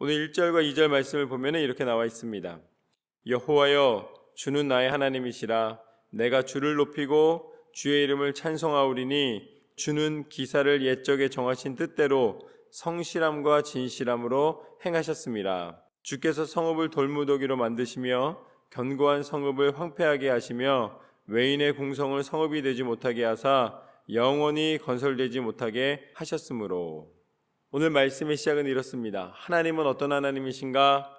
오늘 1절과 2절 말씀을 보면 이렇게 나와 있습니다. 여호와여 주는 나의 하나님이시라. 내가 주를 높이고 주의 이름을 찬송하오리니 주는 기사를 옛적에 정하신 뜻대로 성실함과 진실함으로 행하셨습니다. 주께서 성읍을 돌무더기로 만드시며 견고한 성읍을 황폐하게 하시며 외인의 궁성을 성읍이 되지 못하게 하사 영원히 건설되지 못하게 하셨으므로. 오늘 말씀의 시작은 이렇습니다. 하나님은 어떤 하나님이신가?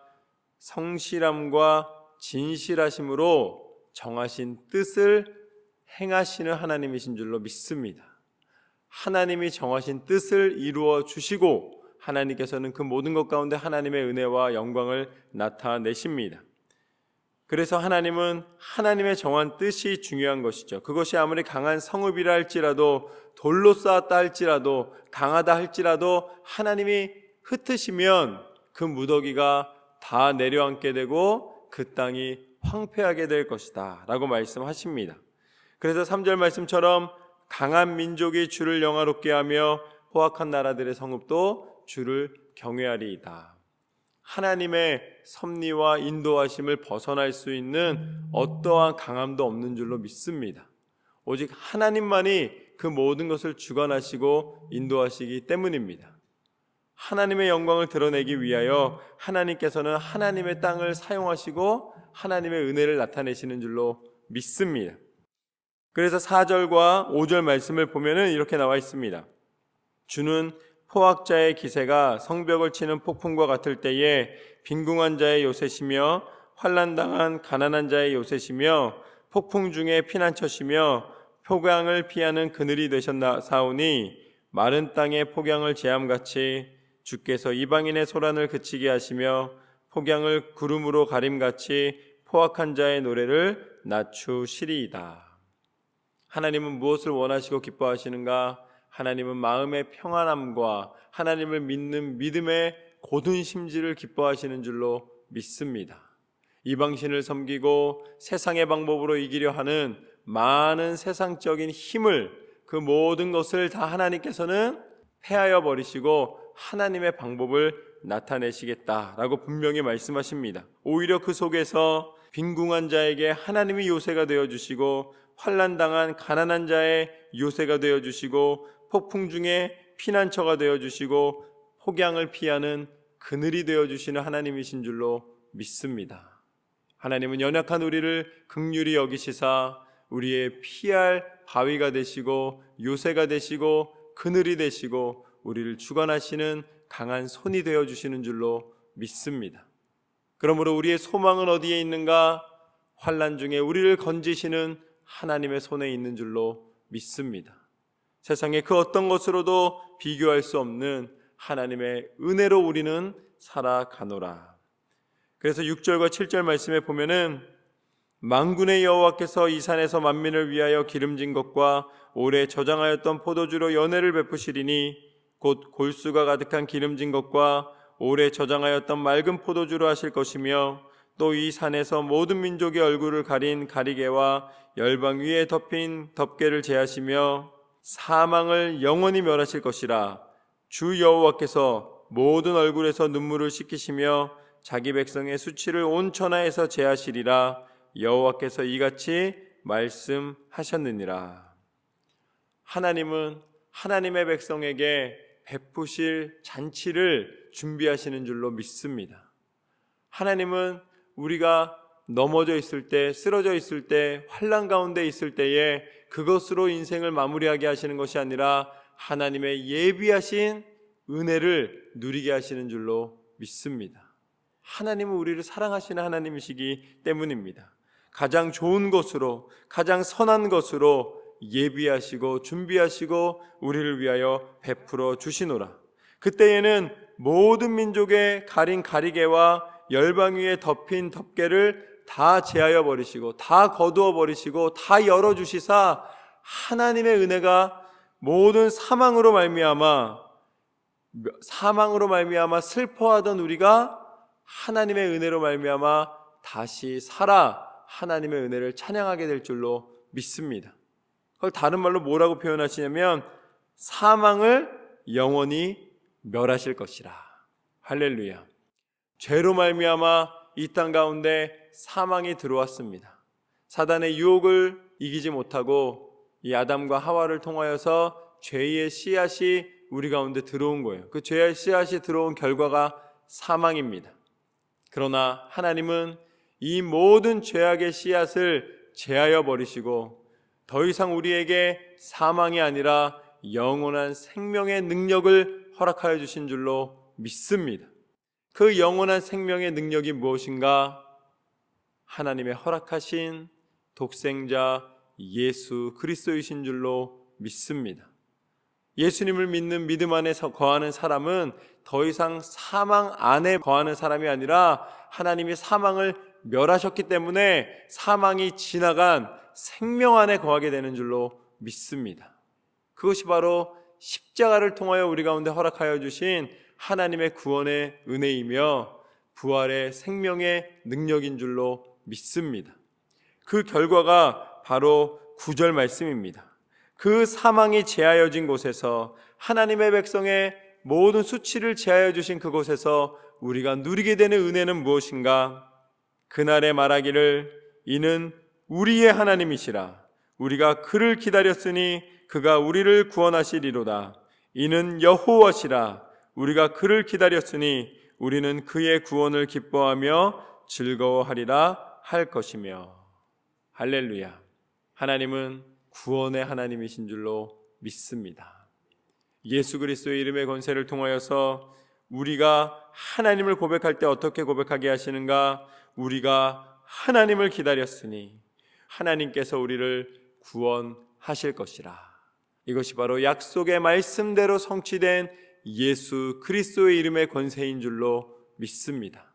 성실함과 진실하심으로 정하신 뜻을 행하시는 하나님이신 줄로 믿습니다. 하나님이 정하신 뜻을 이루어 주시고 하나님께서는 그 모든 것 가운데 하나님의 은혜와 영광을 나타내십니다. 그래서 하나님은 하나님의 정한 뜻이 중요한 것이죠. 그것이 아무리 강한 성읍이라 할지라도, 돌로 쌓았다 할지라도, 강하다 할지라도 하나님이 흩으시면 그 무더기가 다 내려앉게 되고 그 땅이 황폐하게 될 것이다 라고 말씀하십니다. 그래서 3절 말씀처럼 강한 민족이 주를 영화롭게 하며 포악한 나라들의 성읍도 주를 경외하리이다. 하나님의 섭리와 인도하심을 벗어날 수 있는 어떠한 강함도 없는 줄로 믿습니다. 오직 하나님만이 그 모든 것을 주관하시고 인도하시기 때문입니다. 하나님의 영광을 드러내기 위하여 하나님께서는 하나님의 땅을 사용하시고 하나님의 은혜를 나타내시는 줄로 믿습니다. 그래서 4절과 5절 말씀을 보면 이렇게 나와 있습니다. 주는 포악자의 기세가 성벽을 치는 폭풍과 같을 때에 빈궁한 자의 요새시며 환난당한 가난한 자의 요새시며 폭풍 중에 피난처시며 폭양을 피하는 그늘이 되셨사오니 마른 땅의 폭양을 제함같이 주께서 이방인의 소란을 그치게 하시며 폭양을 구름으로 가림같이 포악한 자의 노래를 낮추시리이다. 하나님은 무엇을 원하시고 기뻐하시는가? 하나님은 마음의 평안함과 하나님을 믿는 믿음의 고든 심지를 기뻐하시는 줄로 믿습니다. 이방신을 섬기고 세상의 방법으로 이기려 하는 많은 세상적인 힘을, 그 모든 것을 다 하나님께서는 패하여 버리시고 하나님의 방법을 나타내시겠다라고 분명히 말씀하십니다. 오히려 그 속에서 빈궁한 자에게 하나님이 요새가 되어주시고 환난당한 가난한 자의 요새가 되어주시고 폭풍 중에 피난처가 되어주시고 폭양을 피하는 그늘이 되어주시는 하나님이신 줄로 믿습니다. 하나님은 연약한 우리를 긍휼히 여기시사 우리의 피할 바위가 되시고 요새가 되시고 그늘이 되시고 우리를 주관하시는 강한 손이 되어주시는 줄로 믿습니다. 그러므로 우리의 소망은 어디에 있는가? 환난 중에 우리를 건지시는 하나님의 손에 있는 줄로 믿습니다. 세상의 그 어떤 것으로도 비교할 수 없는 하나님의 은혜로 우리는 살아가노라. 그래서 6절과 7절 말씀에 보면은 만군의 여호와께서 이 산에서 만민을 위하여 기름진 것과 오래 저장하였던 포도주로 연회를 베푸시리니 곧 골수가 가득한 기름진 것과 오래 저장하였던 맑은 포도주로 하실 것이며 또 이 산에서 모든 민족의 얼굴을 가린 가리개와 열방 위에 덮인 덮개를 제하시며 사망을 영원히 멸하실 것이라. 주 여호와께서 모든 얼굴에서 눈물을 씻기시며 자기 백성의 수치를 온 천하에서 제하시리라. 여호와께서 이같이 말씀하셨느니라. 하나님은 하나님의 백성에게 베푸실 잔치를 준비하시는 줄로 믿습니다. 하나님은 우리가 넘어져 있을 때, 쓰러져 있을 때, 환난 가운데 있을 때에 그것으로 인생을 마무리하게 하시는 것이 아니라 하나님의 예비하신 은혜를 누리게 하시는 줄로 믿습니다. 하나님은 우리를 사랑하시는 하나님이시기 때문입니다. 가장 좋은 것으로, 가장 선한 것으로 예비하시고 준비하시고 우리를 위하여 베풀어 주시노라. 그때에는 모든 민족의 가린 가리개와 열방 위에 덮인 덮개를 다 제하여 버리시고 다 거두어 버리시고 다 열어주시사 하나님의 은혜가 모든 사망으로 말미암아 슬퍼하던 우리가 하나님의 은혜로 말미암아 다시 살아 하나님의 은혜를 찬양하게 될 줄로 믿습니다. 그걸 다른 말로 뭐라고 표현하시냐면 사망을 영원히 멸하실 것이라. 할렐루야. 죄로 말미암아 이 땅 가운데 사망이 들어왔습니다. 사단의 유혹을 이기지 못하고 이 아담과 하와를 통하여서 죄의 씨앗이 우리 가운데 들어온 거예요. 그 죄의 씨앗이 들어온 결과가 사망입니다. 그러나 하나님은 이 모든 죄악의 씨앗을 제하여 버리시고 더 이상 우리에게 사망이 아니라 영원한 생명의 능력을 허락하여 주신 줄로 믿습니다. 그 영원한 생명의 능력이 무엇인가? 하나님의 허락하신 독생자 예수 그리스도이신 줄로 믿습니다. 예수님을 믿는 믿음 안에서 거하는 사람은 더 이상 사망 안에 거하는 사람이 아니라 하나님이 사망을 멸하셨기 때문에 사망이 지나간 생명 안에 거하게 되는 줄로 믿습니다. 그것이 바로 십자가를 통하여 우리 가운데 허락하여 주신 하나님의 구원의 은혜이며 부활의 생명의 능력인 줄로 믿습니다. 그 결과가 바로 9절 말씀입니다. 그 사망이 제하여진 곳에서 하나님의 백성의 모든 수치를 제하여 주신 그곳에서 우리가 누리게 되는 은혜는 무엇인가? 그날에 말하기를 이는 우리의 하나님이시라. 우리가 그를 기다렸으니 그가 우리를 구원하시리로다. 이는 여호와시라. 우리가 그를 기다렸으니 우리는 그의 구원을 기뻐하며 즐거워하리라 할 것이며. 할렐루야. 하나님은 구원의 하나님이신 줄로 믿습니다. 예수 그리스도의 이름의 권세를 통하여서 우리가 하나님을 고백할 때 어떻게 고백하게 하시는가? 우리가 하나님을 기다렸으니 하나님께서 우리를 구원하실 것이라. 이것이 바로 약속의 말씀대로 성취된 예수 그리스도의 이름의 권세인 줄로 믿습니다.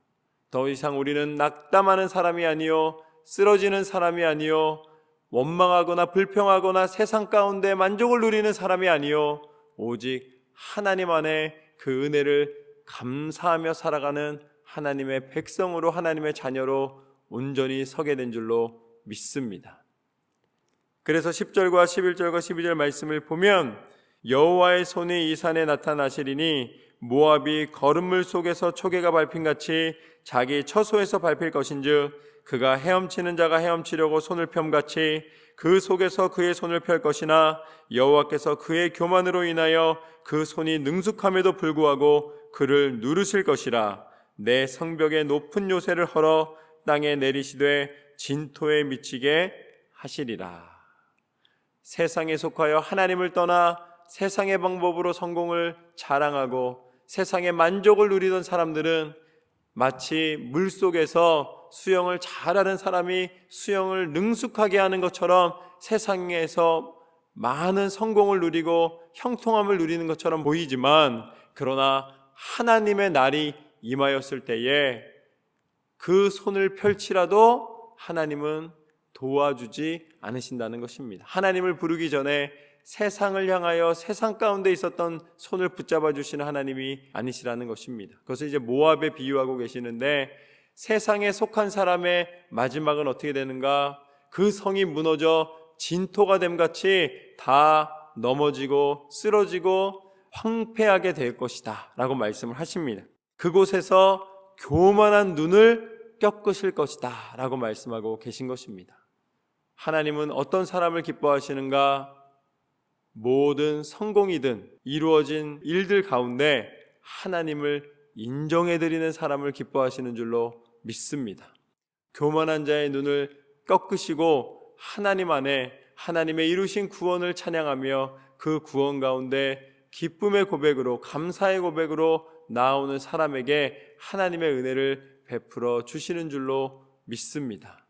더 이상 우리는 낙담하는 사람이 아니요 쓰러지는 사람이 아니요 원망하거나 불평하거나 세상 가운데 만족을 누리는 사람이 아니요 오직 하나님 안에 그 은혜를 감사하며 살아가는 하나님의 백성으로 하나님의 자녀로 온전히 서게 된 줄로 믿습니다. 그래서 10절과 11절과 12절 말씀을 보면 여호와의 손이 이 산에 나타나시리니 모압이 거름물 속에서 초계가 밟힌같이 자기 처소에서 밟힐 것인즉 그가 헤엄치는 자가 헤엄치려고 손을 펴같이 그 속에서 그의 손을 펼 것이나 여호와께서 그의 교만으로 인하여 그 손이 능숙함에도 불구하고 그를 누르실 것이라. 내 성벽의 높은 요새를 헐어 땅에 내리시되 진토에 미치게 하시리라. 세상에 속하여 하나님을 떠나 세상의 방법으로 성공을 자랑하고 세상의 만족을 누리던 사람들은 마치 물속에서 수영을 잘하는 사람이 수영을 능숙하게 하는 것처럼 세상에서 많은 성공을 누리고 형통함을 누리는 것처럼 보이지만, 그러나 하나님의 날이 임하였을 때에 그 손을 펼치라도 하나님은 도와주지 않으신다는 것입니다. 하나님을 부르기 전에 세상을 향하여 세상 가운데 있었던 손을 붙잡아 주시는 하나님이 아니시라는 것입니다. 그것을 이제 모압에 비유하고 계시는데, 세상에 속한 사람의 마지막은 어떻게 되는가? 그 성이 무너져 진토가 됨같이 다 넘어지고 쓰러지고 황폐하게 될 것이다 라고 말씀을 하십니다. 그곳에서 교만한 눈을 꺾으실 것이다 라고 말씀하고 계신 것입니다. 하나님은 어떤 사람을 기뻐하시는가? 모든 성공이든 이루어진 일들 가운데 하나님을 인정해드리는 사람을 기뻐하시는 줄로 믿습니다. 교만한 자의 눈을 꺾으시고 하나님 안에 하나님의 이루신 구원을 찬양하며 그 구원 가운데 기쁨의 고백으로, 감사의 고백으로 나오는 사람에게 하나님의 은혜를 베풀어 주시는 줄로 믿습니다.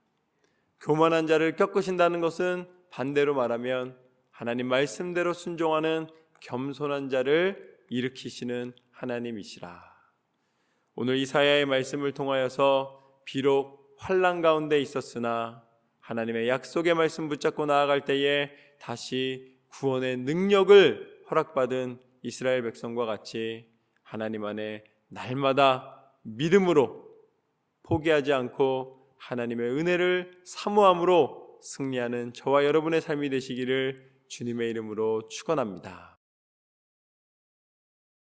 교만한 자를 꺾으신다는 것은 반대로 말하면 하나님 말씀대로 순종하는 겸손한 자를 일으키시는 하나님이시라. 오늘 이사야의 말씀을 통하여서 비록 환난 가운데 있었으나 하나님의 약속의 말씀 붙잡고 나아갈 때에 다시 구원의 능력을 허락받은 이스라엘 백성과 같이 하나님 안에 날마다 믿음으로 포기하지 않고 하나님의 은혜를 사모함으로 승리하는 저와 여러분의 삶이 되시기를 주님의 이름으로 축원합니다.